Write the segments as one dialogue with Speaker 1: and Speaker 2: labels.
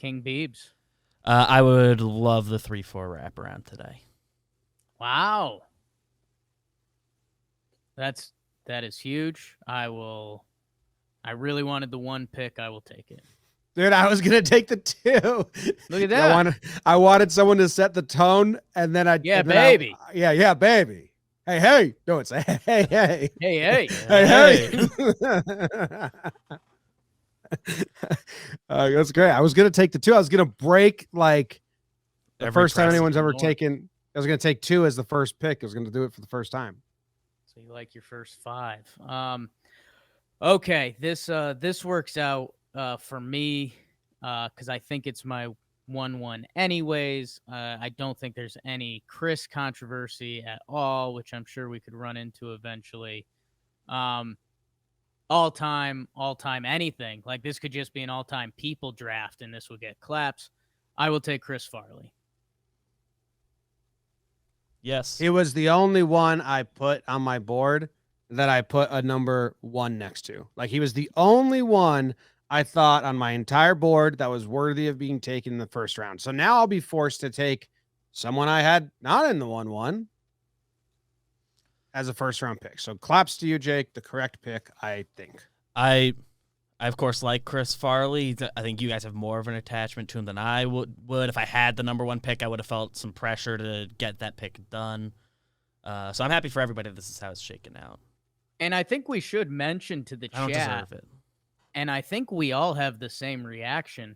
Speaker 1: King Beebs.
Speaker 2: I would love the 3-4 wraparound today.
Speaker 1: Wow. That is huge. I really wanted the 1 pick. I will take it.
Speaker 3: Dude, I was gonna take the 2.
Speaker 1: Look at that.
Speaker 3: I wanted someone to set the tone, and then
Speaker 1: baby.
Speaker 3: Yeah, baby. Hey. No, it's hey.
Speaker 1: Hey.
Speaker 3: Hey. That's great. I was gonna take the 2. I was gonna break like the first time anyone's ever taken. I was gonna take 2 as the first pick. I was gonna do it for the first time.
Speaker 1: So you like your first 5. Okay, this works out for me because I think it's my 1-1 anyways. I don't think there's any Chris controversy at all, which I'm sure we could run into eventually. All-time anything. Like this could just be an all-time people draft and this will get claps. I will take Chris Farley.
Speaker 2: Yes.
Speaker 3: He was the only one I put on my board that I put a number 1 next to. Like he was the only one I thought on my entire board that was worthy of being taken in the first round. So now I'll be forced to take someone I had not in the 1-1 as a first round pick. So claps to you, Jake. The correct pick, I think.
Speaker 2: I of course like Chris Farley. I think you guys have more of an attachment to him than I would. If I had the number 1 pick, I would have felt some pressure to get that pick done. So I'm happy for everybody. This is how it's shaken out.
Speaker 1: And I think we should mention to the chat.
Speaker 2: I don't deserve it.
Speaker 1: And I think we all have the same reaction.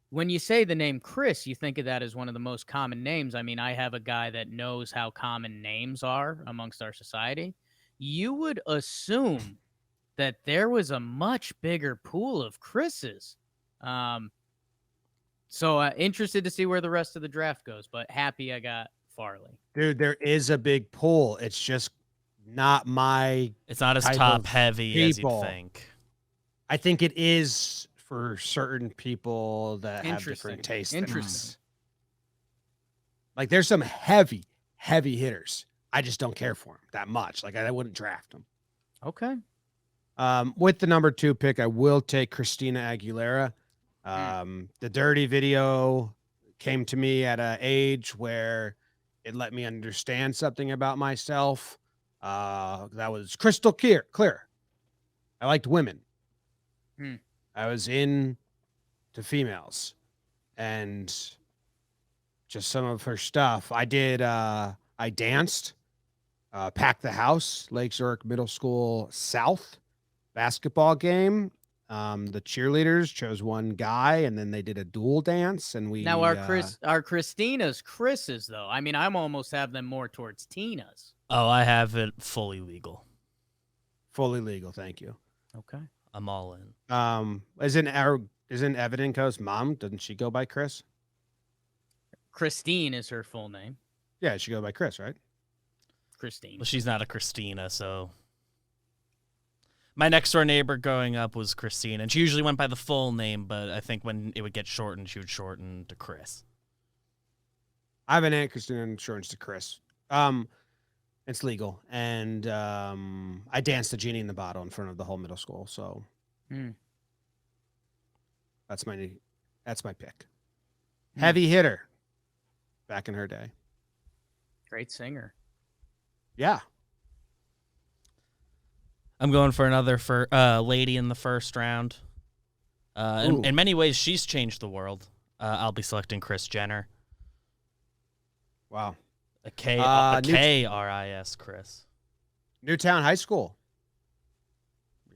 Speaker 1: When you say the name Chris, you think of that as one of the most common names. I mean, I have a guy that knows how common names are amongst our society. You would assume that there was a much bigger pool of Chris's. So interested to see where the rest of the draft goes, but happy I got Farley.
Speaker 3: Dude, there is a big pool. It's just not my.
Speaker 2: It's not as top heavy as you think.
Speaker 3: I think it is for certain people that have different tastes.
Speaker 1: Interesting.
Speaker 3: Like there's some heavy hitters. I just don't care for them that much. Like I wouldn't draft them.
Speaker 1: Okay.
Speaker 3: With the number 2 pick, I will take Christina Aguilera. The Dirty video came to me at an age where it let me understand something about myself. That was crystal clear. I liked women. I was in to females, and just some of her stuff. I danced, packed the house, Lake Zurich Middle School South basketball game. The cheerleaders chose one guy, and then they did a dual dance. And we
Speaker 1: now our Christina's Chris's though. I mean, I'm almost have them more towards Tina's.
Speaker 2: Oh, I have it fully legal.
Speaker 3: Fully legal, thank you.
Speaker 1: Okay.
Speaker 2: I'm all in.
Speaker 3: Isn't Evidenko's mom? Doesn't she go by Chris?
Speaker 1: Christine is her full name.
Speaker 3: Yeah, she go by Chris, right?
Speaker 1: Christine.
Speaker 2: Well, she's not a Christina, so. My next door neighbor growing up was Christine, and she usually went by the full name, but I think when it would get shortened, she would shorten to Chris.
Speaker 3: I have an Aunt Christina and shortens to Chris. It's legal, and I danced the genie in the bottle in front of the whole middle school. So that's my pick. Heavy hitter. Back in her day.
Speaker 1: Great singer.
Speaker 3: Yeah.
Speaker 2: I'm going for another lady in the first round. In many ways, she's changed the world. I'll be selecting Kris Jenner.
Speaker 3: Wow.
Speaker 2: A K-R-I-S, Chris.
Speaker 3: Newtown High School.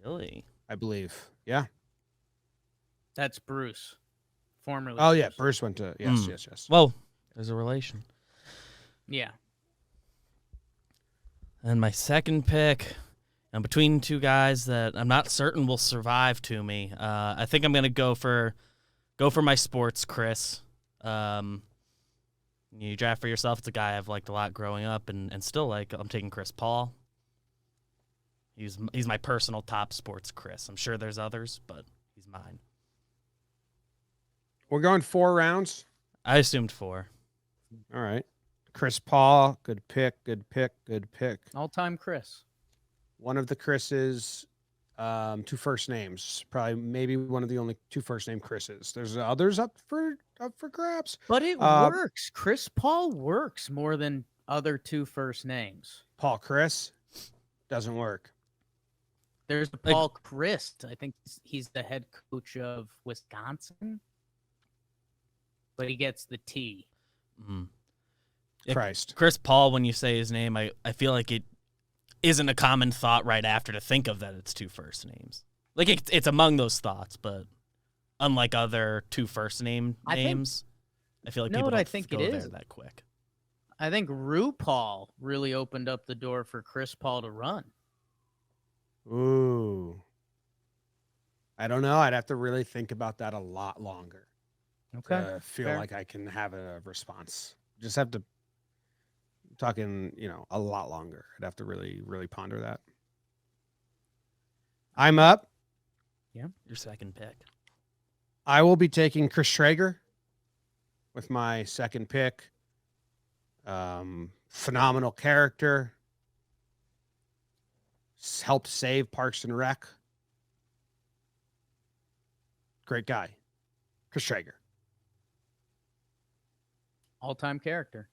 Speaker 2: Really?
Speaker 3: I believe. Yeah.
Speaker 1: That's Bruce. Formerly.
Speaker 3: Oh, yeah. Bruce went to. Yes.
Speaker 2: Well, there's a relation.
Speaker 1: Yeah.
Speaker 2: And my second pick, I'm between 2 guys that I'm not certain will survive to me. I think I'm going to go for my sports Chris. You draft for yourself. It's a guy I've liked a lot growing up and still like. I'm taking Chris Paul. He's my personal top sports Chris. I'm sure there's others, but he's mine.
Speaker 3: We're going 4 rounds.
Speaker 2: I assumed 4.
Speaker 3: All right. Chris Paul, good pick.
Speaker 1: All-time Chris.
Speaker 3: One of the Chris's. Two first names. Probably maybe one of the only two first name Chris's. There's others up for grabs.
Speaker 1: But it
Speaker 3: Uh,
Speaker 1: works. Chris Paul works more than other two first names.
Speaker 3: Paul Chris doesn't work.
Speaker 1: There's a
Speaker 2: Like-
Speaker 1: Paul Christ. I think he's the head coach of Wisconsin, but he gets the T.
Speaker 2: Mhm. Yeah,
Speaker 3: Christ.
Speaker 2: Chris Paul, when you say his name, I feel like it isn't a common thought right after to think of that it's two first names. Like it's among those thoughts, but unlike other two first name names, I feel like
Speaker 1: know
Speaker 2: people
Speaker 1: what
Speaker 2: don't
Speaker 1: I think it
Speaker 2: go there
Speaker 1: is?
Speaker 2: that quick.
Speaker 1: I think RuPaul really opened up the door for Chris Paul to run.
Speaker 3: Ooh. I don't know. I'd have to really think about that a lot longer to feel
Speaker 1: fair.
Speaker 3: like I can have a response. Just have to talking, a lot longer. I'd have to really, really ponder that. I'm up.
Speaker 2: Your second pick.
Speaker 3: I will be taking Chris Traeger with my second pick. Phenomenal character. Helped save Parks and Rec. Great guy. Chris Traeger.
Speaker 1: All-time character.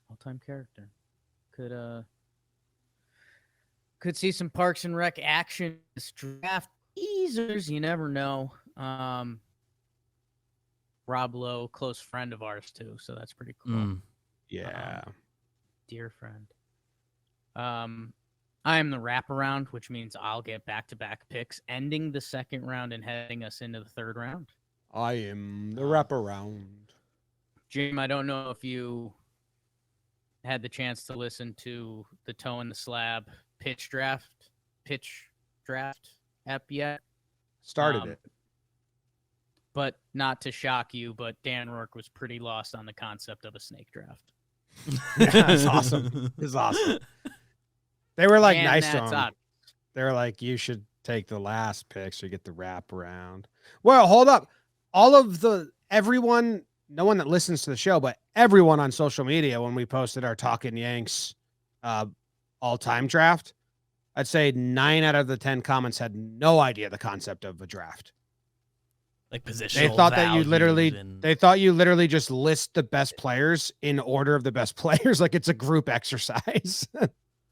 Speaker 1: All-time character. Could see some Parks and Rec action this draft. Teasers, you never know. Rob Lowe, close friend of ours too, so that's pretty cool.
Speaker 3: Yeah.
Speaker 1: Dear friend. I am the wraparound, which means I'll get back-to-back picks, ending the second round and heading us into the third round.
Speaker 3: I am the wraparound.
Speaker 1: Jim, I don't know if you had the chance to listen to the Toe in the Slab pitch draft app yet.
Speaker 3: Started it.
Speaker 1: But not to shock you, but Dan Rourke was pretty lost on the concept of a snake draft.
Speaker 3: Yeah, it's awesome. It's awesome. They were like
Speaker 1: And
Speaker 3: nice to
Speaker 1: that's
Speaker 3: him.
Speaker 1: obvious.
Speaker 3: They were like, you should take the last pick so you get the wraparound. Well, hold up. Everyone, no one that listens to the show, but everyone on social media, when we posted our Talkin' Yanks all-time draft, I'd say 9 out of the 10 comments had no idea the concept of a draft.
Speaker 2: Like positional.
Speaker 3: They thought that you
Speaker 2: values
Speaker 3: literally just list the best players in order of the best players, like it's a group exercise.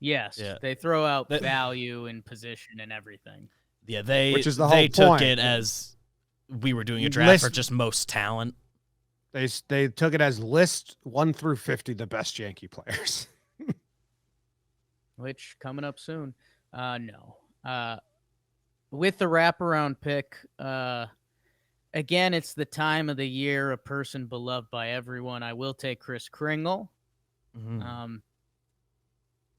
Speaker 1: Yes,
Speaker 2: Yeah.
Speaker 1: they throw out value and position and everything.
Speaker 2: Yeah,
Speaker 3: Which is the
Speaker 2: they
Speaker 3: whole
Speaker 2: took
Speaker 3: point.
Speaker 2: it as we were doing a draft for just most talent.
Speaker 3: They took it as list 1 through 50 the best Yankee players.
Speaker 1: Which coming up soon. No. With the wraparound pick, again, it's the time of the year, a person beloved by everyone. I will take Kris Kringle.
Speaker 2: Mhm.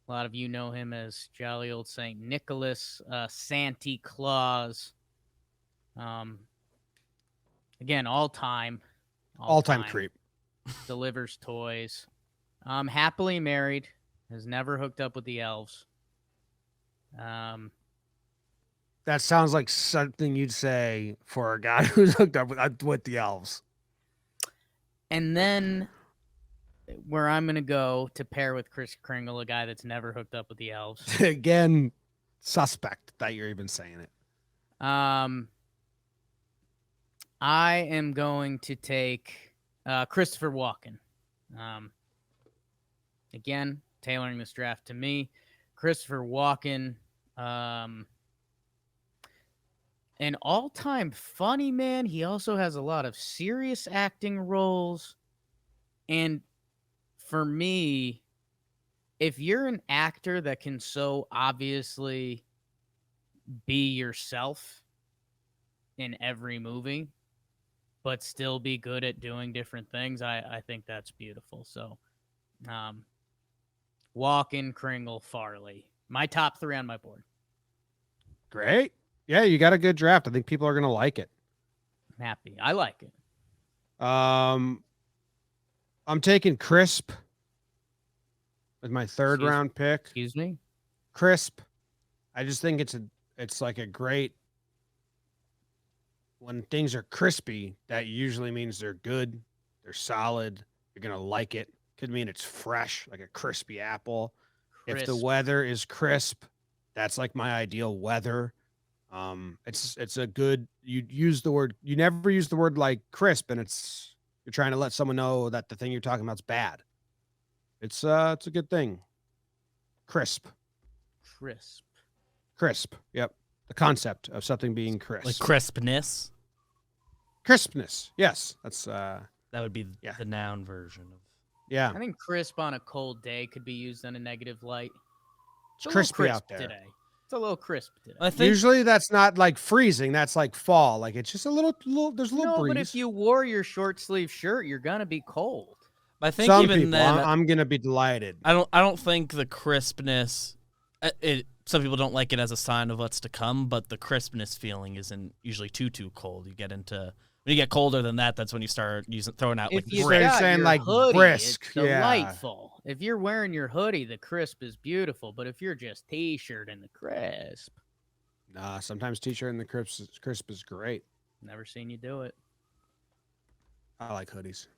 Speaker 1: A lot of you know him as jolly old St. Nicholas, Santa Claus. Again, all-time
Speaker 3: Creep.
Speaker 1: delivers toys. Happily married, has never hooked up with the elves.
Speaker 3: That sounds like something you'd say for a guy who's hooked up with the elves.
Speaker 1: And then where I'm going to go to pair with Kris Kringle, a guy that's never hooked up with the elves.
Speaker 3: Again, suspect that you're even saying it.
Speaker 1: I am going to take Christopher Walken. Again, tailoring this draft to me. Christopher Walken, an all-time funny man. He also has a lot of serious acting roles. And for me, if you're an actor that can so obviously be yourself in every movie, but still be good at doing different things, I think that's beautiful. So, Walken, Kringle, Farley. My top 3 on my board.
Speaker 3: Great. Yeah, you got a good draft. I think people are going to like it.
Speaker 1: I'm happy. I like it.
Speaker 3: I'm taking Crisp with my third round pick.
Speaker 1: Excuse me?
Speaker 3: Crisp. I just think it's like a great, when things are crispy, that usually means they're good, they're solid, you're going to like it. Could mean it's fresh, like a crispy apple. If the
Speaker 1: Crisp.
Speaker 3: weather is crisp, That's like my ideal weather. It's a good. You use the word. You never use the word like crisp, and you're trying to let someone know that the thing you're talking about is bad. It's a good thing. Crisp,
Speaker 1: Crisp.
Speaker 3: crisp. Yep, the concept of something being
Speaker 2: Like
Speaker 3: crisp,
Speaker 2: crispness.
Speaker 3: crispness. Yes, that's
Speaker 2: That would be
Speaker 3: Yeah.
Speaker 2: the noun version of.
Speaker 3: yeah.
Speaker 1: I think crisp on a cold day could be used in a negative light.
Speaker 3: It's
Speaker 1: a little
Speaker 3: crispy out
Speaker 1: crisp
Speaker 3: there.
Speaker 1: today. It's a little crisp today.
Speaker 2: I think
Speaker 3: Usually that's not like freezing. That's like fall. Like it's just a little. There's a little
Speaker 1: No,
Speaker 3: breeze.
Speaker 1: but if you wore your short sleeve shirt, you're gonna be cold.
Speaker 2: I think
Speaker 3: Some
Speaker 2: even
Speaker 3: people,
Speaker 2: then,
Speaker 3: I'm gonna be delighted.
Speaker 2: I don't think the crispness. Some people don't like it as a sign of what's to come, but the crispness feeling isn't usually too cold. You get into when you get colder than that. That's when you start throwing out like
Speaker 1: If you
Speaker 3: Start
Speaker 2: brisk.
Speaker 1: got
Speaker 3: saying,
Speaker 1: your
Speaker 3: like,
Speaker 1: hoodie,
Speaker 3: brisk,
Speaker 1: it's
Speaker 3: yeah.
Speaker 1: delightful. If you're wearing your hoodie, the crisp is beautiful. But if you're just t-shirt and the crisp,
Speaker 3: Nah, sometimes t-shirt and the crisp is great.
Speaker 1: never seen you do it.
Speaker 3: I like hoodies.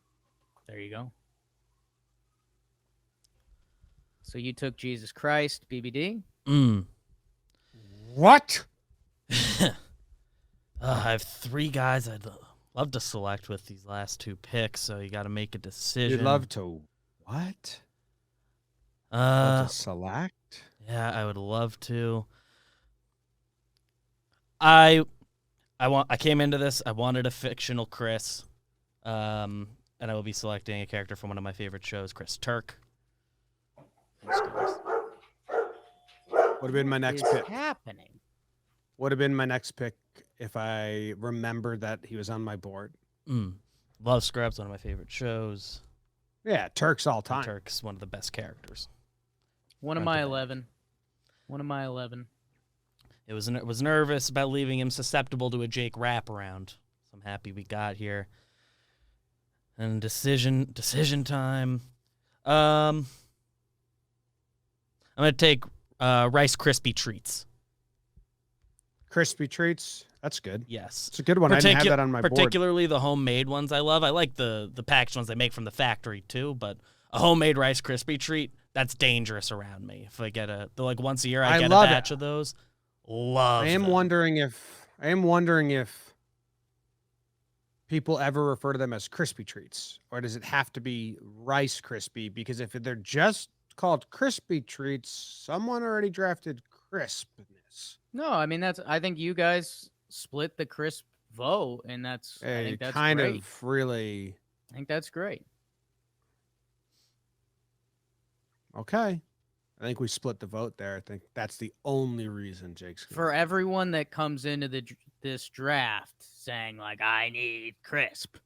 Speaker 1: There you go. So you took Jesus Christ, BBD.
Speaker 3: What?
Speaker 2: I have 3 guys I'd love to select with these last 2 picks, so you got to make a decision.
Speaker 3: You'd love to what? Love to select?
Speaker 2: Yeah, I would love to. I came into this. I wanted a fictional Chris, and I will be selecting a character from one of my favorite shows, Chris Turk.
Speaker 3: Would have been my next
Speaker 1: What is
Speaker 3: pick.
Speaker 1: happening?
Speaker 3: Would have been my next pick if I remembered that he was on my board.
Speaker 2: Love Scrubs, one of my favorite shows.
Speaker 3: Yeah, Turks all time.
Speaker 2: Turk's one of the best characters.
Speaker 1: One of
Speaker 3: Front
Speaker 1: my
Speaker 3: to back.
Speaker 1: 11. One of my 11.
Speaker 2: It was nervous about leaving him susceptible to a Jake wraparound. So I'm happy we got here. And decision time. I'm gonna take Rice Krispie treats.
Speaker 3: Crispy treats. That's good.
Speaker 2: Yes.
Speaker 3: It's a good one. I didn't have that on my board.
Speaker 2: Particularly the homemade ones I love. I like the packaged ones they make from the factory too, but a homemade Rice Krispie treat, that's dangerous around me. If I get like once a year I get a
Speaker 3: love
Speaker 2: batch
Speaker 3: it.
Speaker 2: of those. Love
Speaker 3: I am
Speaker 2: them.
Speaker 3: wondering if people ever refer to them as crispy treats, or does it have to be Rice Krispie? Because if they're just called crispy treats, someone already drafted crispness.
Speaker 1: No, I mean I think you guys split the crisp vote, and I think that's
Speaker 3: kind
Speaker 1: great.
Speaker 3: of really
Speaker 1: I think that's great.
Speaker 3: okay. I think we split the vote there. I think that's the only reason Jake's
Speaker 1: For everyone that comes into this draft saying like I need crisp,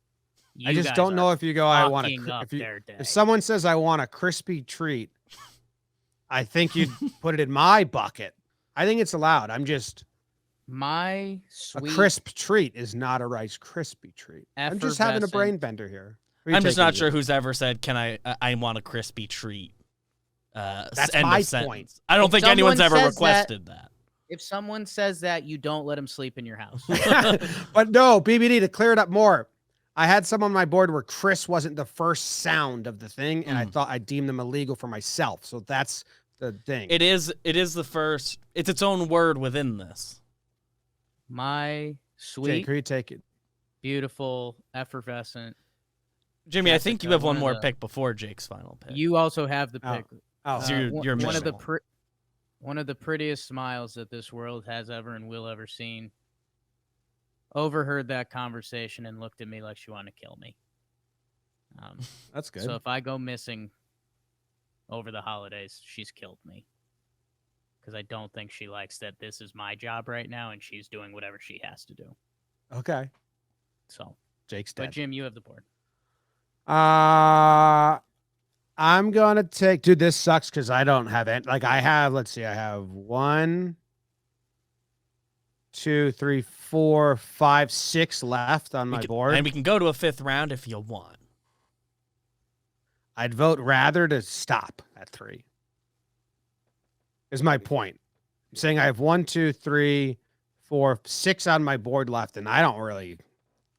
Speaker 3: I
Speaker 1: you
Speaker 3: just
Speaker 1: guys
Speaker 3: don't know
Speaker 1: are
Speaker 3: if you go. I want
Speaker 1: fucking up
Speaker 3: a.
Speaker 1: their day.
Speaker 3: If someone says I want a crispy treat, I think you'd put it in my bucket. I think it's allowed. I'm just
Speaker 1: My
Speaker 3: a
Speaker 1: sweet
Speaker 3: crisp treat is not a Rice Krispie treat. I'm just having a
Speaker 1: effervescent-
Speaker 3: brain bender here. Who are you
Speaker 2: I'm just
Speaker 3: taking,
Speaker 2: not sure
Speaker 3: Jake?
Speaker 2: who's ever said, "Can I want a crispy treat?"
Speaker 3: That's
Speaker 2: end of
Speaker 3: my
Speaker 2: sentence.
Speaker 3: point.
Speaker 2: I don't
Speaker 1: If
Speaker 2: think anyone's
Speaker 1: someone
Speaker 2: ever
Speaker 1: says that-
Speaker 2: requested that.
Speaker 1: If someone says that, you don't let them sleep in your house.
Speaker 3: But no, BBD, to clear it up more, I had some on my board where Chris wasn't the first sound of the thing, and I thought I deemed them illegal for myself. So that's the thing.
Speaker 2: It is the first. It's its own word within this.
Speaker 1: My
Speaker 3: Jake,
Speaker 1: sweet,
Speaker 3: who you taking?
Speaker 1: beautiful, effervescent.
Speaker 2: Jimmy, I think you
Speaker 1: Jessica,
Speaker 2: have one
Speaker 1: one of
Speaker 2: more
Speaker 1: the-
Speaker 2: pick before Jake's final pick.
Speaker 1: You also have the
Speaker 3: Oh.
Speaker 1: pick.
Speaker 3: Oh,
Speaker 2: So you're
Speaker 1: one of the
Speaker 2: miserable.
Speaker 1: one of the prettiest smiles that this world has ever and will ever seen. Overheard that conversation and looked at me like she wanted to kill me.
Speaker 3: that's good.
Speaker 1: So if I go missing over the holidays, she's killed me. Because I don't think she likes that this is my job right now and she's doing whatever she has to do.
Speaker 3: Okay,
Speaker 1: So,
Speaker 3: Jake's
Speaker 1: but
Speaker 3: dead.
Speaker 1: Jim, you have the board.
Speaker 3: I'm gonna take. Dude, this sucks because I don't have any. Like I have. Let's see. I have 1, 2, 3, 4, 5, 6 left on my board.
Speaker 2: And we can go to a 5th round if you want.
Speaker 3: I'd vote rather to stop at 3. Is my point. I'm saying I have 1, 2, 3, 4, 6 on my board left, and I don't really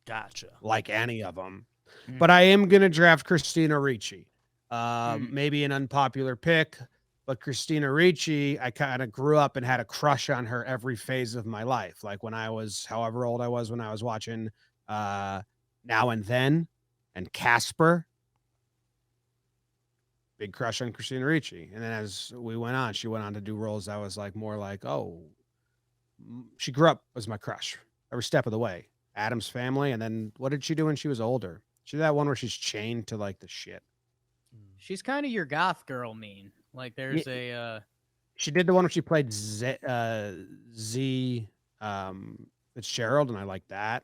Speaker 2: Gotcha.
Speaker 3: like any of them.
Speaker 1: Mm.
Speaker 3: But I am gonna draft Christina Ricci. Maybe an unpopular pick, But Christina Ricci, I kind of grew up and had a crush on her every phase of my life. Like when I was, however old I was when I was watching Now and Then and Casper. Big crush on Christina Ricci. And then as we went on, she went on to do roles that was like more like, oh, she grew up as my crush every step of the way. Adam's Family. And then what did she do when she was older? She did that one where she's chained to like the shit.
Speaker 1: She's kind of your goth girl mean. Like there's
Speaker 3: She did the one where she played Z Fitzgerald, and I like that.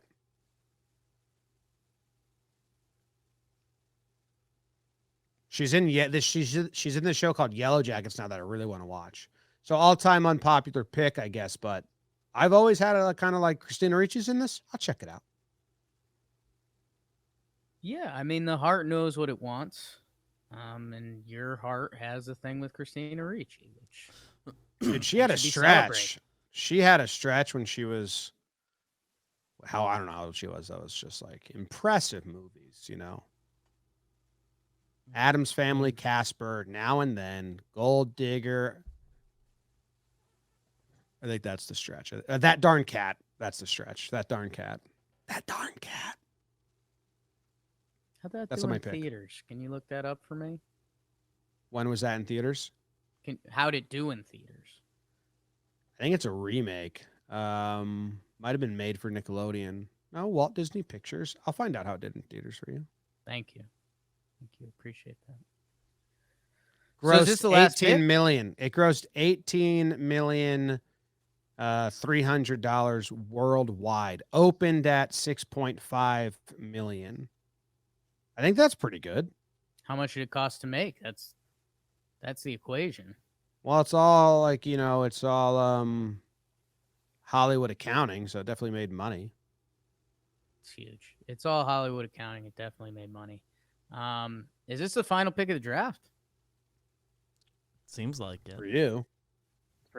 Speaker 3: She's in she's in this show called Yellow Jackets now that I really want to watch. So all time unpopular pick, I guess, but I've always had a kind of like Christina Ricci's in this. I'll check it out.
Speaker 1: Yeah, I mean the heart knows what it wants. And your heart has a thing with Christina Ricci, which
Speaker 3: Dude, she had a stretch. She had a stretch when she was I don't know how old she was. That was just like impressive movies, you know. Adam's Family, Casper, Now and Then, Gold Digger. I think that's the stretch. That darn cat. That's the stretch. That darn cat. That darn cat.
Speaker 1: How'd that
Speaker 3: That's
Speaker 1: do
Speaker 3: my
Speaker 1: in
Speaker 3: pick.
Speaker 1: theaters? Can you look that up for me?
Speaker 3: When was that in theaters?
Speaker 1: How'd it do in theaters?
Speaker 3: I think it's a remake. Might have been made for Nickelodeon. No, Walt Disney Pictures. I'll find out how it did in theaters for you.
Speaker 1: Thank you. Appreciate that.
Speaker 3: Grossed
Speaker 1: So is this the last
Speaker 3: 18
Speaker 1: pick?
Speaker 3: million. It grossed 18 million $300 worldwide. Opened at 6.5 million. I think that's pretty good.
Speaker 1: How much did it cost to make? That's the equation.
Speaker 3: Well, it's all like, you know, it's all Hollywood accounting, so it definitely made money.
Speaker 1: It's huge. It's all Hollywood accounting. It definitely made money. Is this the final pick of the draft?
Speaker 2: Seems like it.
Speaker 3: For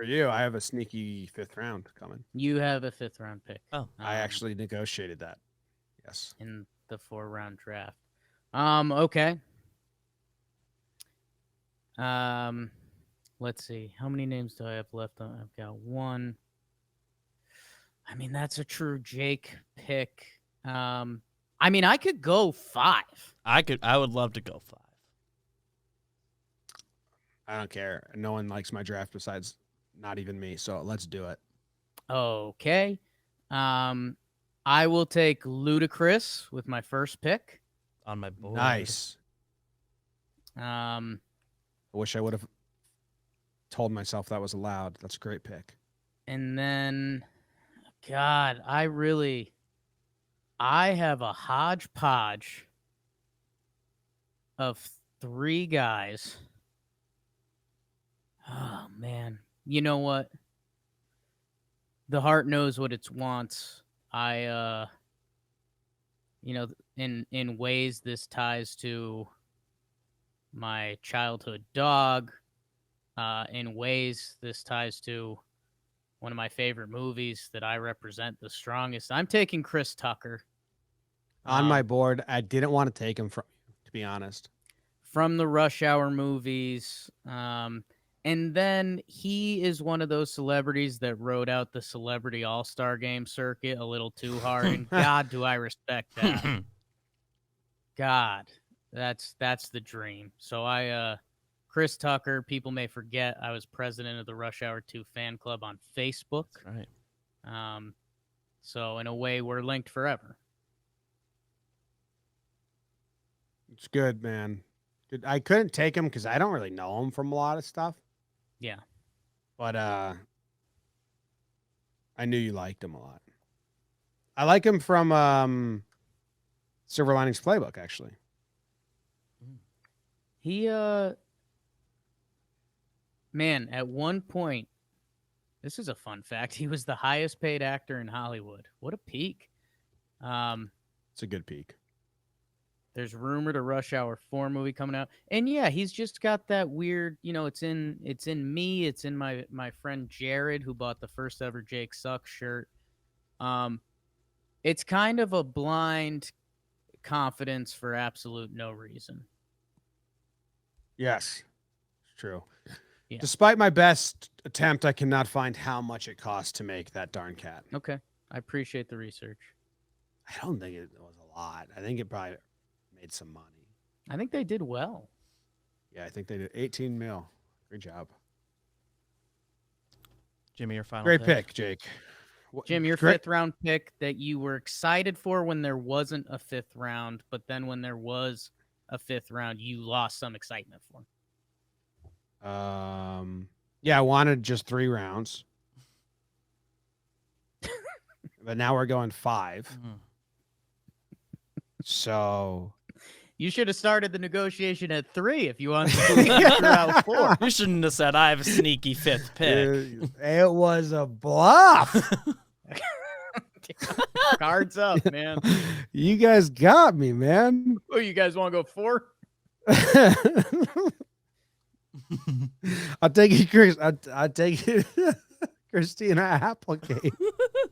Speaker 3: you, I have a sneaky 5th round coming.
Speaker 1: You have a 5th round pick.
Speaker 2: Oh,
Speaker 3: I actually negotiated that. Yes.
Speaker 1: In the 4-round draft. Okay. Let's see. How many names do I have left? I've got 1. I mean, that's a true Jake pick. I mean, I could go 5.
Speaker 2: I would love to go 5.
Speaker 3: I don't care. No one likes my draft besides not even me. So let's do it.
Speaker 1: Okay. I will take Ludacris with my first pick.
Speaker 2: On my board.
Speaker 3: Nice.
Speaker 1: I
Speaker 3: wish I would have told myself that was allowed. That's a great pick.
Speaker 1: And then, God, I have a hodgepodge of 3 guys. Oh, man. You know what? The heart knows what it wants. In ways this ties to my childhood dog. In ways this ties to one of my favorite movies that I represent the strongest. I'm taking Chris Tucker.
Speaker 3: On my board, I didn't want to take him from you, to be honest.
Speaker 1: From the Rush Hour movies. And then he is one of those celebrities that rode out the Celebrity All-Star Game circuit a little too hard. And God, do I respect that. God, that's the dream. So Chris Tucker, people may forget I was president of the Rush Hour 2 fan club on Facebook.
Speaker 2: That's right.
Speaker 1: So in a way, we're linked forever.
Speaker 3: It's good, man. Good. I couldn't take him because I don't really know him from a lot of stuff.
Speaker 1: Yeah.
Speaker 3: But I knew you liked him a lot. I like him from Silver Linings Playbook, actually.
Speaker 1: He man, at one point, this is a fun fact. He was the highest paid actor in Hollywood. What a peak.
Speaker 3: It's a good peak.
Speaker 1: There's rumored a Rush Hour 4 movie coming out. And yeah, he's just got that weird, it's in me, it's in my friend Jared who bought the first ever Jake Sucks shirt. It's kind of a blind confidence for absolute no reason.
Speaker 3: Yes. It's true.
Speaker 1: Yeah.
Speaker 3: Despite my best attempt, I cannot find how much it costs to make that darn cat.
Speaker 1: Okay. I appreciate the research.
Speaker 3: I don't think it was a lot. I think it probably made some money.
Speaker 1: I think they did well.
Speaker 3: Yeah, I think they did 18 mil. Great job.
Speaker 2: Jimmy, your final
Speaker 3: Great pick, Jake.
Speaker 1: Jim, your
Speaker 3: Great-
Speaker 1: 5th round pick that you were excited for when there wasn't a 5th round, but then when there was a 5th round, you lost some excitement for.
Speaker 3: Yeah, I wanted just 3 rounds. But now we're going 5.
Speaker 2: Mhm.
Speaker 3: So
Speaker 1: You should have started the negotiation at 3 if you wanted to figure out 4.
Speaker 2: You shouldn't have said I have a sneaky 5th pick.
Speaker 3: It was a bluff.
Speaker 1: Cards up, man.
Speaker 3: You guys got me, man.
Speaker 1: Oh, you guys want to go 4?
Speaker 3: I'll take it, Chris. I'll take it, Christina Applegate.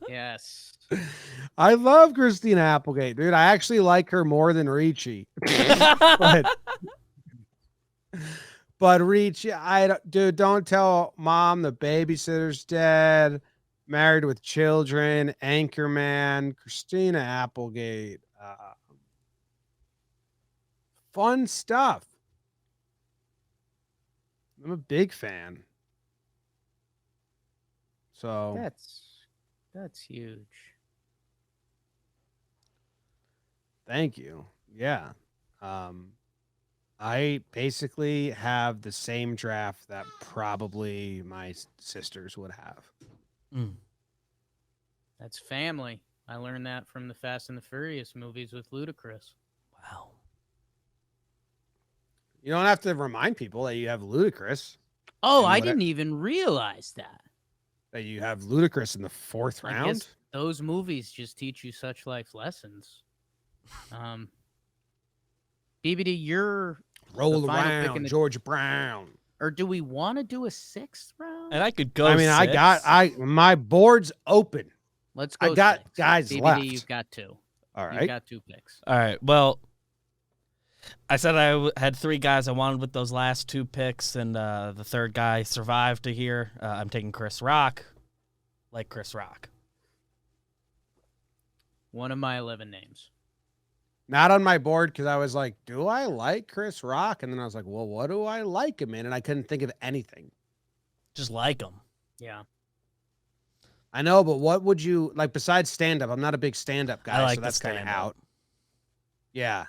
Speaker 1: Yes.
Speaker 3: I love Christina Applegate, dude. I actually like her more than Ricci. but Ricci, dude, don't tell mom the babysitter's dead. Married with Children, Anchorman, Christina Applegate. Fun stuff. I'm a big fan. So
Speaker 1: That's huge.
Speaker 3: thank you. Yeah. I basically have the same draft that probably my sisters would have.
Speaker 2: Mm.
Speaker 1: That's family. I learned that from the Fast and the Furious movies with Ludacris.
Speaker 2: Wow.
Speaker 3: You don't have to remind people that you have Ludacris.
Speaker 1: Oh,
Speaker 3: And
Speaker 1: I
Speaker 3: what I-
Speaker 1: didn't even realize that.
Speaker 3: That you have Ludacris in the 4th
Speaker 1: I
Speaker 3: round.
Speaker 1: guess those movies just teach you such life lessons. BBD, you're
Speaker 3: Roll
Speaker 1: the final pick in
Speaker 3: around,
Speaker 1: the-
Speaker 3: George Brown.
Speaker 1: or do we want to do a 6th round?
Speaker 2: And I could go.
Speaker 3: I mean, my board's open.
Speaker 1: Let's go.
Speaker 3: I got
Speaker 1: 6.
Speaker 3: guys
Speaker 1: BBD,
Speaker 3: left.
Speaker 1: you've got 2.
Speaker 3: All
Speaker 1: You've
Speaker 3: right.
Speaker 1: got 2 picks.
Speaker 2: All right. Well, I said I had 3 guys I wanted with those last 2 picks, and the 3rd guy survived to here. I'm taking Chris Rock. Like Chris Rock.
Speaker 1: One of my 11 names.
Speaker 3: Not on my board because I was like, do I like Chris Rock? And then I was like, well, what do I like him in? And I couldn't think of anything.
Speaker 2: Just like him.
Speaker 1: Yeah.
Speaker 3: I know, but what would you like besides stand up? I'm not a big stand up guy,
Speaker 2: I like
Speaker 3: so
Speaker 2: the
Speaker 3: that's kind of
Speaker 2: stand-up.
Speaker 3: out. Yeah.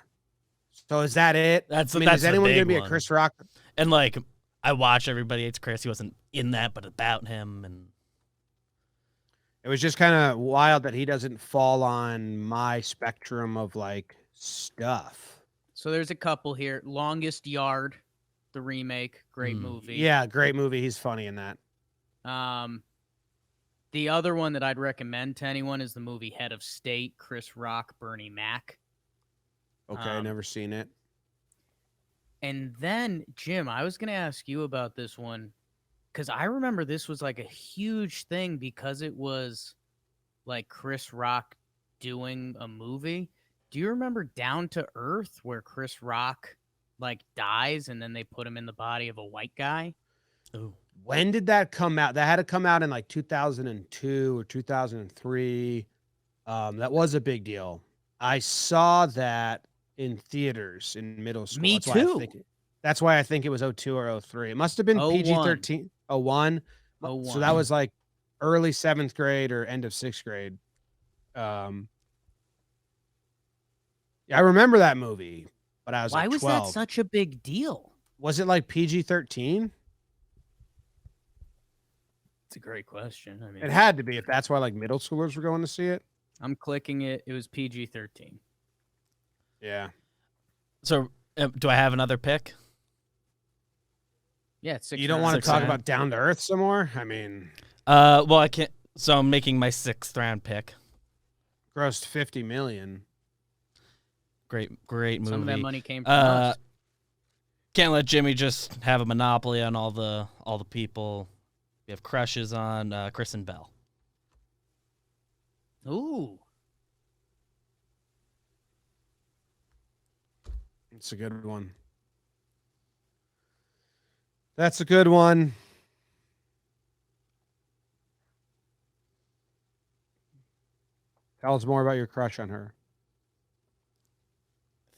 Speaker 3: So is that it?
Speaker 2: That's
Speaker 3: I mean,
Speaker 2: that's
Speaker 3: is
Speaker 2: the
Speaker 3: anyone
Speaker 2: big
Speaker 3: gonna be
Speaker 2: one.
Speaker 3: a Chris Rock?
Speaker 2: And like, I watch Everybody Hates Chris. He wasn't in that, but about him. And
Speaker 3: It was just kind of wild that he doesn't fall on my spectrum of like stuff.
Speaker 1: So there's a couple here. Longest Yard, the remake, great movie.
Speaker 3: Yeah, great movie. He's funny in that.
Speaker 1: The other one that I'd recommend to anyone is the movie Head of State, Chris Rock, Bernie Mac.
Speaker 3: Okay, never seen it.
Speaker 1: And then, Jim, I was going to ask you about this one because I remember this was like a huge thing because it was like Chris Rock doing a movie. Do you remember Down to Earth where Chris Rock like dies and then they put him in the body of a white guy?
Speaker 2: ooh,
Speaker 3: When did that come out? That had to come out in like 2002 or 2003. That was a big deal. I saw that in theaters in middle school.
Speaker 1: Me
Speaker 3: That's why
Speaker 1: too.
Speaker 3: that's why I think it was 02 or 03. It must have been
Speaker 1: 01.
Speaker 3: PG-13. 01. So
Speaker 1: 01.
Speaker 3: that was like early 7th grade or end of 6th grade. Yeah, I remember that movie, but I was
Speaker 1: Why
Speaker 3: like
Speaker 1: was
Speaker 3: 12.
Speaker 1: that such a big deal?
Speaker 3: Was it like PG-13?
Speaker 1: It's a great question. I mean,
Speaker 3: It had to be if that's why like middle schoolers were going to see it.
Speaker 1: I'm clicking it. It was PG-13.
Speaker 3: Yeah.
Speaker 2: so do I have another pick?
Speaker 1: Yeah, it's 6
Speaker 3: You don't
Speaker 1: rounds.
Speaker 3: want to
Speaker 2: 6
Speaker 3: talk
Speaker 2: round.
Speaker 3: about Down to Earth some more? I mean,
Speaker 2: Well, I can't. So I'm making my 6th round pick.
Speaker 3: grossed 50 million.
Speaker 2: Great movie.
Speaker 1: Some of that money came from us.
Speaker 2: Can't let Jimmy just have a monopoly on all the people we have crushes on. Kristen Bell.
Speaker 1: Ooh.
Speaker 3: It's a good one. That's a good one. Tell us more about your crush on her.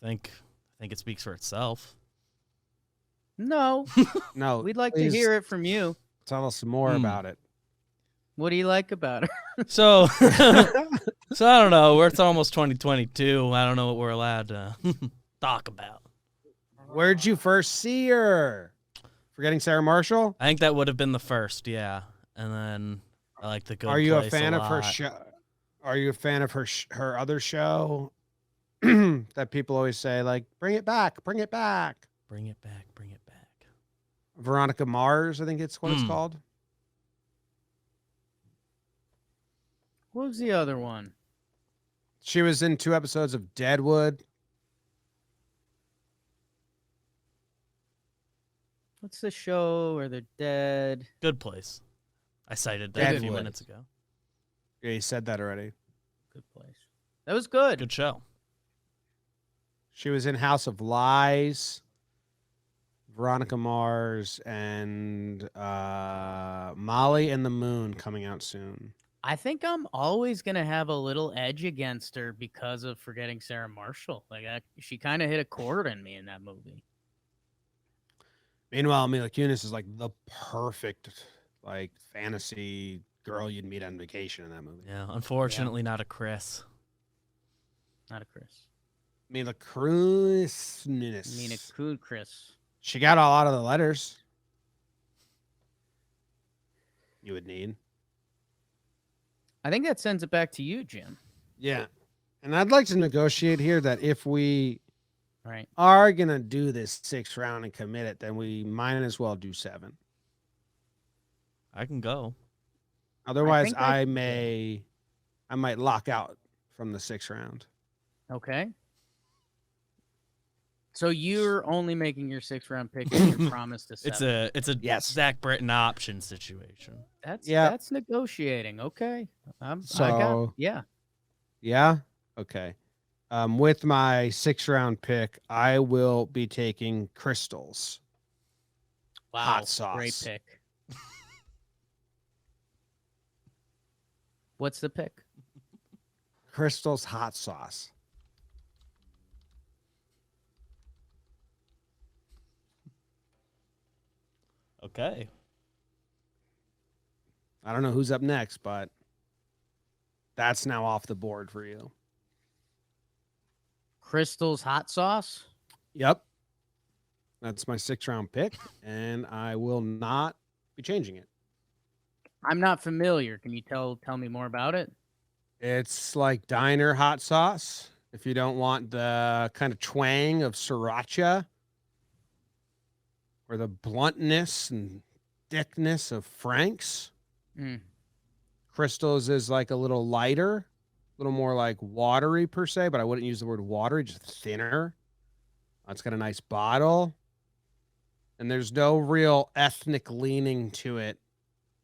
Speaker 2: I think it speaks for itself.
Speaker 1: No,
Speaker 3: No,
Speaker 1: we'd like to
Speaker 3: please
Speaker 1: hear it from you.
Speaker 3: tell us some more about it.
Speaker 1: What do you like about her?
Speaker 2: So, so I don't know. It's almost 2022. I don't know what we're allowed to talk about.
Speaker 3: Where'd you first see her? Forgetting Sarah Marshall?
Speaker 2: I think that would have been the first, yeah. And then I like the Good
Speaker 3: Are you a
Speaker 2: Place
Speaker 3: fan of her
Speaker 2: lot.
Speaker 3: show? Are you a fan of her other show that people always say like bring it back, bring it back?
Speaker 2: Bring it back, bring it back.
Speaker 3: Veronica Mars, I think it's what it's called.
Speaker 1: What was the other one?
Speaker 3: She was in 2 episodes of Deadwood.
Speaker 1: What's the show where they're dead?
Speaker 2: Good Place. I cited that a few
Speaker 3: Deadwood.
Speaker 2: minutes ago.
Speaker 3: Yeah, you said that already.
Speaker 1: Good Place. That was good.
Speaker 2: Good show.
Speaker 3: She was in House of Lies. Veronica Mars and Molly and the Moon coming out soon.
Speaker 1: I think I'm always gonna have a little edge against her because of Forgetting Sarah Marshall. Like she kind of hit a chord in me in that movie.
Speaker 3: Meanwhile, Mila Kunis is like the perfect like fantasy girl you'd meet on vacation in that movie.
Speaker 2: Yeah, unfortunately not a Chris.
Speaker 1: Not a Chris.
Speaker 3: Mila Kunis.
Speaker 1: Mina Coon Chris.
Speaker 3: She got a lot of the letters you would need.
Speaker 1: I think that sends it back to you, Jim.
Speaker 3: Yeah. And I'd like to negotiate here that if we
Speaker 1: Right.
Speaker 3: are going to do this 6th round and commit it, then we might as well do 7.
Speaker 2: I can go.
Speaker 3: Otherwise,
Speaker 1: think
Speaker 3: I might lock out from the 6th round.
Speaker 1: Okay. So you're only making your 6th round pick and your promise to 7.
Speaker 2: It's a
Speaker 3: Yes.
Speaker 2: Zach Britton option situation.
Speaker 1: That's negotiating. Okay.
Speaker 3: So
Speaker 1: yeah.
Speaker 3: Yeah. Okay. With my 6th round pick, I will be taking Crystals.
Speaker 1: Wow.
Speaker 3: Hot sauce.
Speaker 1: Great pick. What's the pick?
Speaker 3: Crystals hot sauce.
Speaker 2: Okay.
Speaker 3: I don't know who's up next, but that's now off the board for you.
Speaker 1: Crystal's hot sauce?
Speaker 3: Yep. That's my 6th round pick, and I will not be changing it.
Speaker 1: I'm not familiar. Can you tell me more about it?
Speaker 3: It's like diner hot sauce. If you don't want the kind of twang of sriracha or the bluntness and thickness of Frank's, Crystals is like a little lighter, a little more like watery per se, but I wouldn't use the word watery, just thinner. It's got a nice bottle, and there's no real ethnic leaning to it.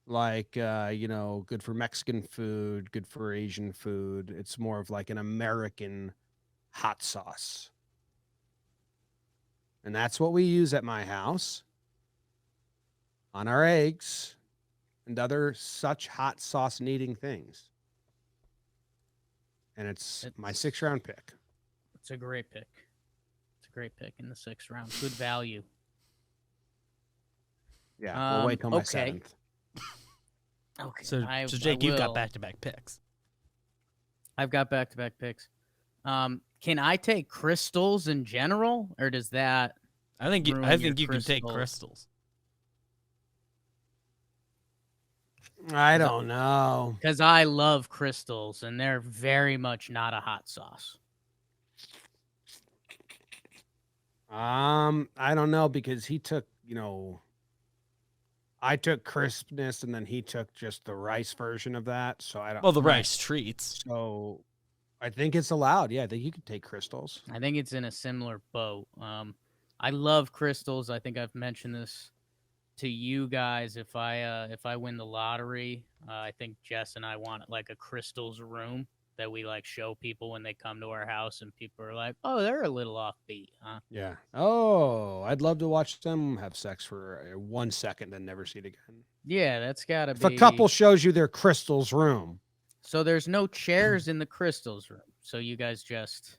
Speaker 3: Like, good for Mexican food, good for Asian food. It's more of like an American hot sauce. And that's what we use at my house on our eggs and other such hot sauce needing things. And it's my 6th round pick.
Speaker 1: It's a great pick. It's a great pick in the 6th round. Good value.
Speaker 3: Yeah, we'll wait till my 7th.
Speaker 1: Okay.
Speaker 2: So Jake, you've got back-to-back picks.
Speaker 1: I've got back-to-back picks. Can I take Crystals in general, or does that?
Speaker 2: I think you can take Crystals.
Speaker 3: I don't know.
Speaker 1: Because I love Crystals, and they're very much not a hot sauce.
Speaker 3: I don't know because he took, I took crispness and then he took just the rice version of that. So I don't.
Speaker 2: Well, the rice treats.
Speaker 3: So I think it's allowed. Yeah, I think you could take Crystals.
Speaker 1: I think it's in a similar boat. I love Crystals. I think I've mentioned this to you guys. If I win the lottery, I think Jess and I want like a Crystals room. that we like show people when they come to our house, and people are like, "Oh, they're a little offbeat, huh?"
Speaker 3: Yeah. Oh, I'd love to watch them have sex for 1 second and never see it again.
Speaker 1: Yeah, that's got to
Speaker 3: If a couple
Speaker 1: be.
Speaker 3: shows you their crystal's room,
Speaker 1: So there's no chairs in the crystals room. So you guys just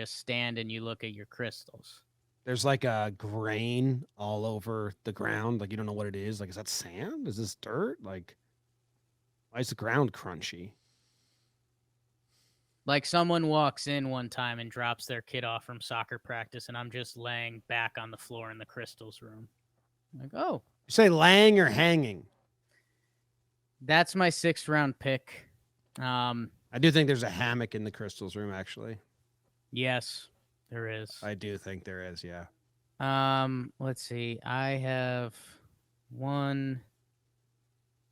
Speaker 1: stand and you look at your crystals.
Speaker 3: there's like a grain all over the ground. Like you don't know what it is. Like, is that sand? Is this dirt? Like, why is the ground crunchy?
Speaker 1: Like someone walks in one time and drops their kid off from soccer practice, and I'm just laying back on the floor in the crystals room. Like, oh,
Speaker 3: You say laying or hanging?
Speaker 1: that's my 6th round pick.
Speaker 3: I do think there's a hammock in the crystals room, actually.
Speaker 1: Yes, there is.
Speaker 3: I do think there is, yeah.
Speaker 1: Let's see. I have 1,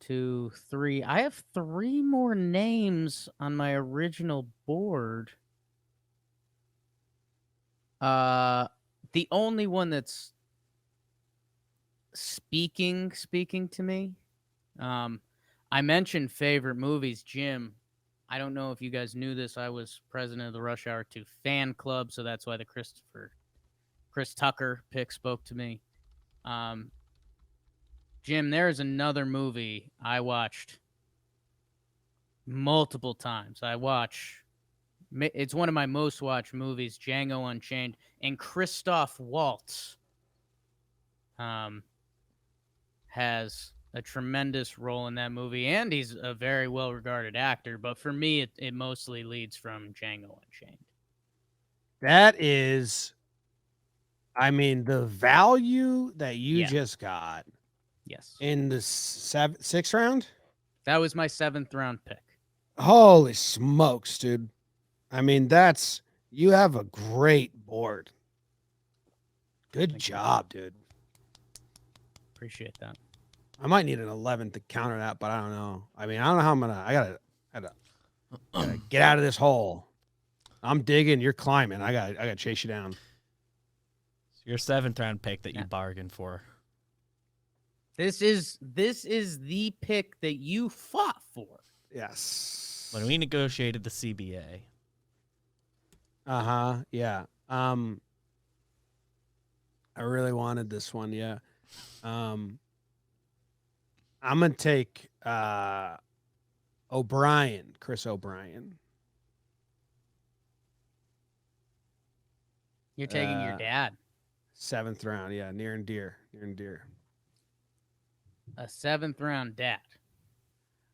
Speaker 1: 2, 3. I have 3 more names on my original board. The only one that's speaking to me. I mentioned favorite movies, Jim. I don't know if you guys knew this. I was president of the Rush Hour 2 fan club, so that's why the Chris Tucker pick spoke to me. Jim, there is another movie I watched multiple times. It's one of my most watched movies, Django Unchained, and Christoph Waltz has a tremendous role in that movie, and he's a very well-regarded actor. But for me, it mostly leads from Django Unchained.
Speaker 3: That is, I mean, the value that you
Speaker 1: Yeah.
Speaker 3: just got
Speaker 1: Yes.
Speaker 3: in the 6th round.
Speaker 1: That was my 7th round pick.
Speaker 3: Holy smokes, dude. I mean, you have a great board. Good
Speaker 1: Thank you.
Speaker 3: job, dude.
Speaker 1: Appreciate that.
Speaker 3: I might need an 11 to counter that, but I don't know. I mean, I don't know how I'm gonna. I gotta get out of this hole. I'm digging. You're climbing. I gotta chase you down.
Speaker 2: Your 7th round pick that you
Speaker 1: Yeah.
Speaker 2: bargained for.
Speaker 1: This is the pick that you fought for.
Speaker 3: Yes.
Speaker 2: When we negotiated the CBA.
Speaker 3: Yeah. I really wanted this one. Yeah. I'm gonna take O'Brien, Chris O'Brien.
Speaker 1: You're taking your dad.
Speaker 3: 7th round. Yeah, near and dear.
Speaker 1: A 7th round dad.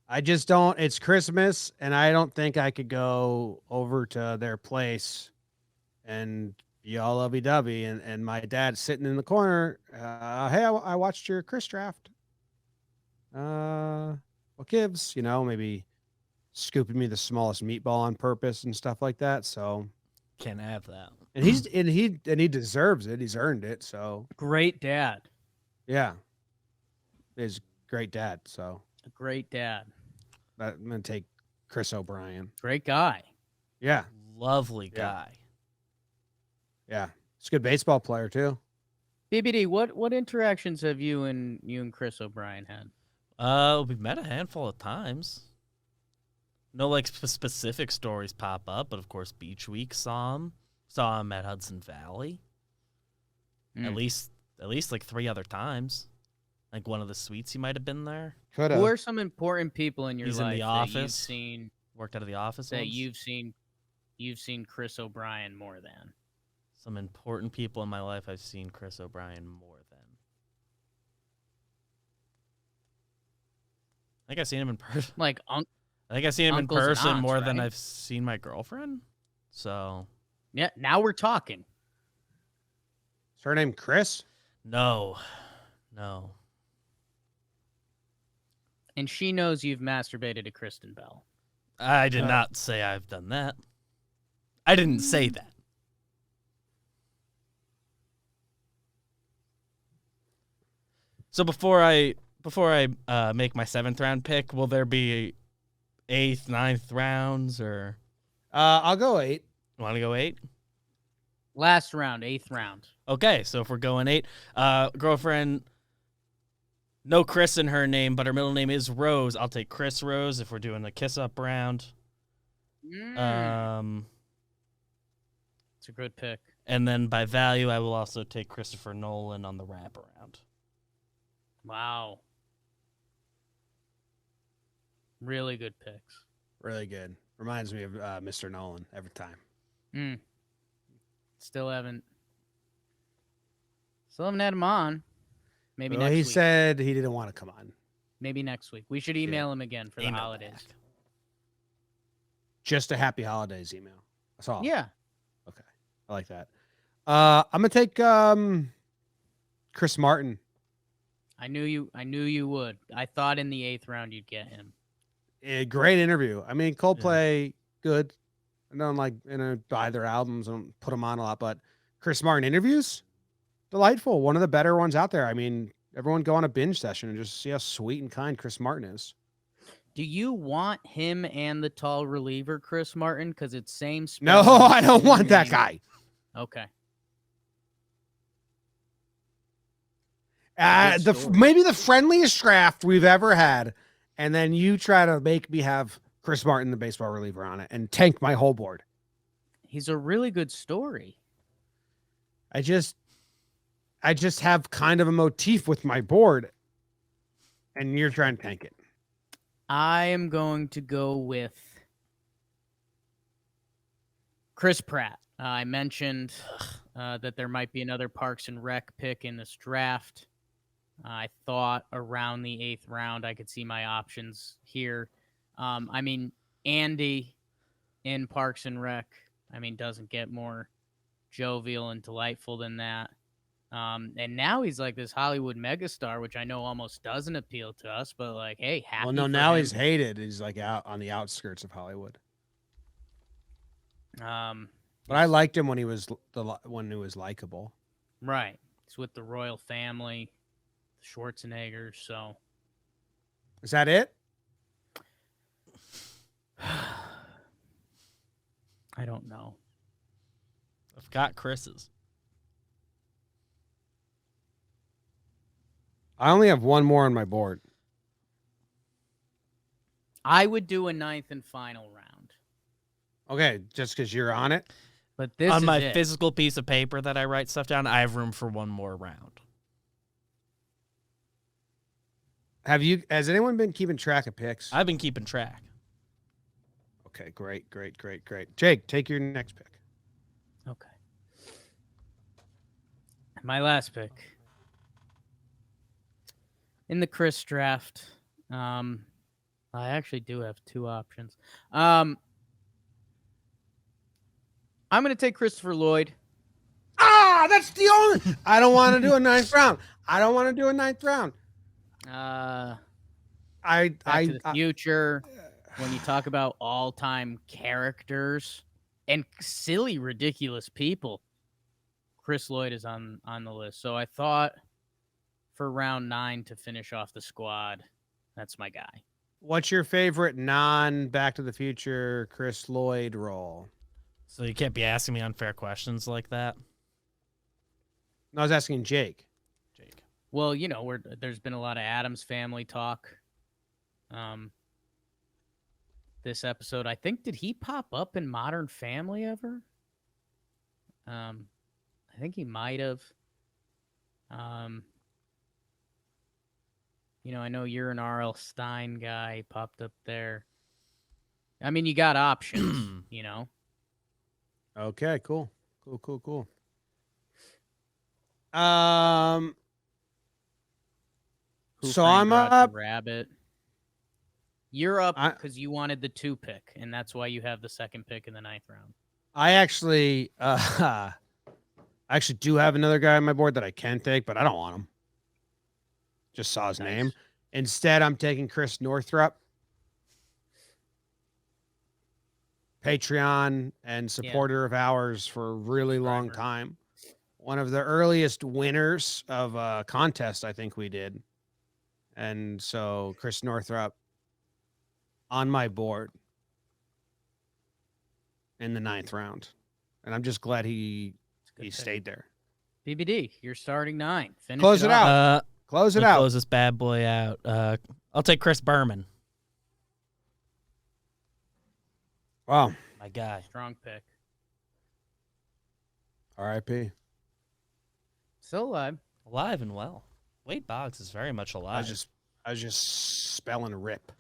Speaker 3: I just don't. It's Christmas, and I don't think I could go over to their place and be all lovey-dovey. And my dad's sitting in the corner. Hey, I watched your Chris draft. What gives? You know, maybe scooping me the smallest meatball on purpose and stuff like that. So
Speaker 2: Can't have that.
Speaker 3: and he deserves it. He's earned it. So
Speaker 1: Great dad.
Speaker 3: yeah, he's a great dad. So
Speaker 1: A great dad.
Speaker 3: I'm gonna take Chris O'Brien.
Speaker 1: Great guy.
Speaker 3: Yeah,
Speaker 2: Lovely
Speaker 3: Yeah.
Speaker 2: guy.
Speaker 3: yeah, he's a good baseball player too.
Speaker 1: BBD, what interactions have you and Chris O'Brien had?
Speaker 2: We've met a handful of times. No, like specific stories pop up, but of course, Beach Week saw him at Hudson Valley. At least like 3 other times. Like one of the suites he might have been there.
Speaker 3: Could
Speaker 1: Who
Speaker 3: have.
Speaker 1: are some important people in your
Speaker 2: He's in
Speaker 1: life
Speaker 2: The
Speaker 1: that you've
Speaker 2: Office.
Speaker 1: seen
Speaker 2: Worked out of the office.
Speaker 1: that
Speaker 2: once.
Speaker 1: you've seen Chris O'Brien more than?
Speaker 2: Some important people in my life I've seen Chris O'Brien more than. I think I've seen him in person.
Speaker 1: Like
Speaker 2: I think I've seen him
Speaker 1: uncles
Speaker 2: in
Speaker 1: and
Speaker 2: person
Speaker 1: aunts,
Speaker 2: more than
Speaker 1: right?
Speaker 2: I've seen my girlfriend. So
Speaker 1: yeah, now we're talking.
Speaker 3: Is her name Chris?
Speaker 2: no.
Speaker 1: And she knows you've masturbated to Kristen Bell.
Speaker 2: I did not say I've done that. I didn't say that. So before I make my 7th round pick, will there be 8th, 9th rounds, or
Speaker 3: I'll go 8.
Speaker 2: want to go 8?
Speaker 1: Last round, 8th round.
Speaker 2: Okay, so if we're going 8, girlfriend, no Chris in her name, but her middle name is Rose. I'll take Chris Rose if we're doing the kiss up round.
Speaker 1: It's a good pick.
Speaker 2: And then by value, I will also take Christopher Nolan on the wraparound.
Speaker 1: Wow. Really good picks.
Speaker 3: Really good. Reminds me of Mr. Nolan every time.
Speaker 1: Still haven't had him on. Maybe
Speaker 3: Well,
Speaker 1: next
Speaker 3: he
Speaker 1: week.
Speaker 3: said he didn't want to come on.
Speaker 1: Maybe next week. We should email him again for the holidays.
Speaker 2: Back.
Speaker 3: Just a happy holidays email. That's all.
Speaker 1: Yeah.
Speaker 3: Okay. I like that. I'm gonna take Chris Martin.
Speaker 1: I knew you would. I thought in the 8th round you'd get him.
Speaker 3: A great interview. I mean, Coldplay, good. I don't buy their albums. I don't put them on a lot, but Chris Martin interviews, delightful. One of the better ones out there. I mean, everyone go on a binge session and just see how sweet and kind Chris Martin is.
Speaker 1: Do you want him and the tall reliever, Chris Martin? Because it's same spelling.
Speaker 3: No, I don't want that guy.
Speaker 1: Okay.
Speaker 3: Maybe the friendliest draft we've ever had, and then you try to make me have Chris Martin, the baseball reliever, on it, and tank my whole board.
Speaker 1: He's a really good story.
Speaker 3: I just have kind of a motif with my board, and you're trying to tank it.
Speaker 1: I am going to go with Chris Pratt. I mentioned that there might be another Parks and Rec pick in this draft. I thought around the 8th round I could see my options here. I mean, Andy in Parks and Rec, doesn't get more jovial and delightful than that. And now he's like this Hollywood megastar, which I know almost doesn't appeal to us, but like, hey, happy.
Speaker 3: Well, no,
Speaker 1: for
Speaker 3: now
Speaker 1: him.
Speaker 3: he's hated. He's like out on the outskirts of Hollywood. But I liked him when he was likable.
Speaker 1: Right. He's with the royal family, the Schwarzeneggers. So,
Speaker 3: is that it?
Speaker 1: I don't know.
Speaker 2: I've got Chris's.
Speaker 3: I only have one more on my board.
Speaker 1: I would do a 9th and final round.
Speaker 3: Okay, just because you're on it.
Speaker 1: But this
Speaker 2: on
Speaker 1: is
Speaker 2: my
Speaker 1: it.
Speaker 2: physical piece of paper that I write stuff down, I have room for one more round.
Speaker 3: Has anyone been keeping track of picks?
Speaker 2: I've been keeping track.
Speaker 3: Okay, great. Jake, take your next pick.
Speaker 1: Okay. My last pick. In the Chris draft, I actually do have 2 options. I'm going to take Christopher Lloyd.
Speaker 3: That's the only. I don't want to do a 9th round.
Speaker 1: Back to the Future. When you talk about all-time characters and silly, ridiculous people, Chris Lloyd is on the list. So I thought for round 9 to finish off the squad, that's my guy.
Speaker 3: What's your favorite non-Back to the Future Chris Lloyd role?
Speaker 2: So you can't be asking me unfair questions like that.
Speaker 3: No, I was asking Jake.
Speaker 1: Well, there's been a lot of Addams Family talk. This episode, I think, did he pop up in Modern Family ever? I think he might have. I know you're an R.L. Stein guy. He popped up there. You got options,
Speaker 3: Okay, cool.
Speaker 1: Who
Speaker 3: So
Speaker 1: Framed
Speaker 3: I'm
Speaker 1: Roger
Speaker 3: up.
Speaker 1: Rabbit. You're up because you wanted the 2 pick, and that's why you have the 2nd pick in the 9th round.
Speaker 3: I actually do have another guy on my board that I can take, but I don't want him. Just saw his name. Instead, I'm taking Chris Northrup. Patreon and supporter of ours for a really long time. One of the earliest winners of a contest I think we did. And so Chris Northrup on my board in the 9th round. And I'm just glad he stayed there.
Speaker 1: BBD, you're starting 9.
Speaker 3: Close it out. Close it out.
Speaker 2: Close this bad boy out. I'll take Chris Berman.
Speaker 3: Wow.
Speaker 2: My guy.
Speaker 1: Strong pick.
Speaker 3: R.I.P.
Speaker 1: Still alive.
Speaker 2: Alive and well. Wade Boggs is very much
Speaker 3: I
Speaker 2: alive.
Speaker 3: was just spelling rip.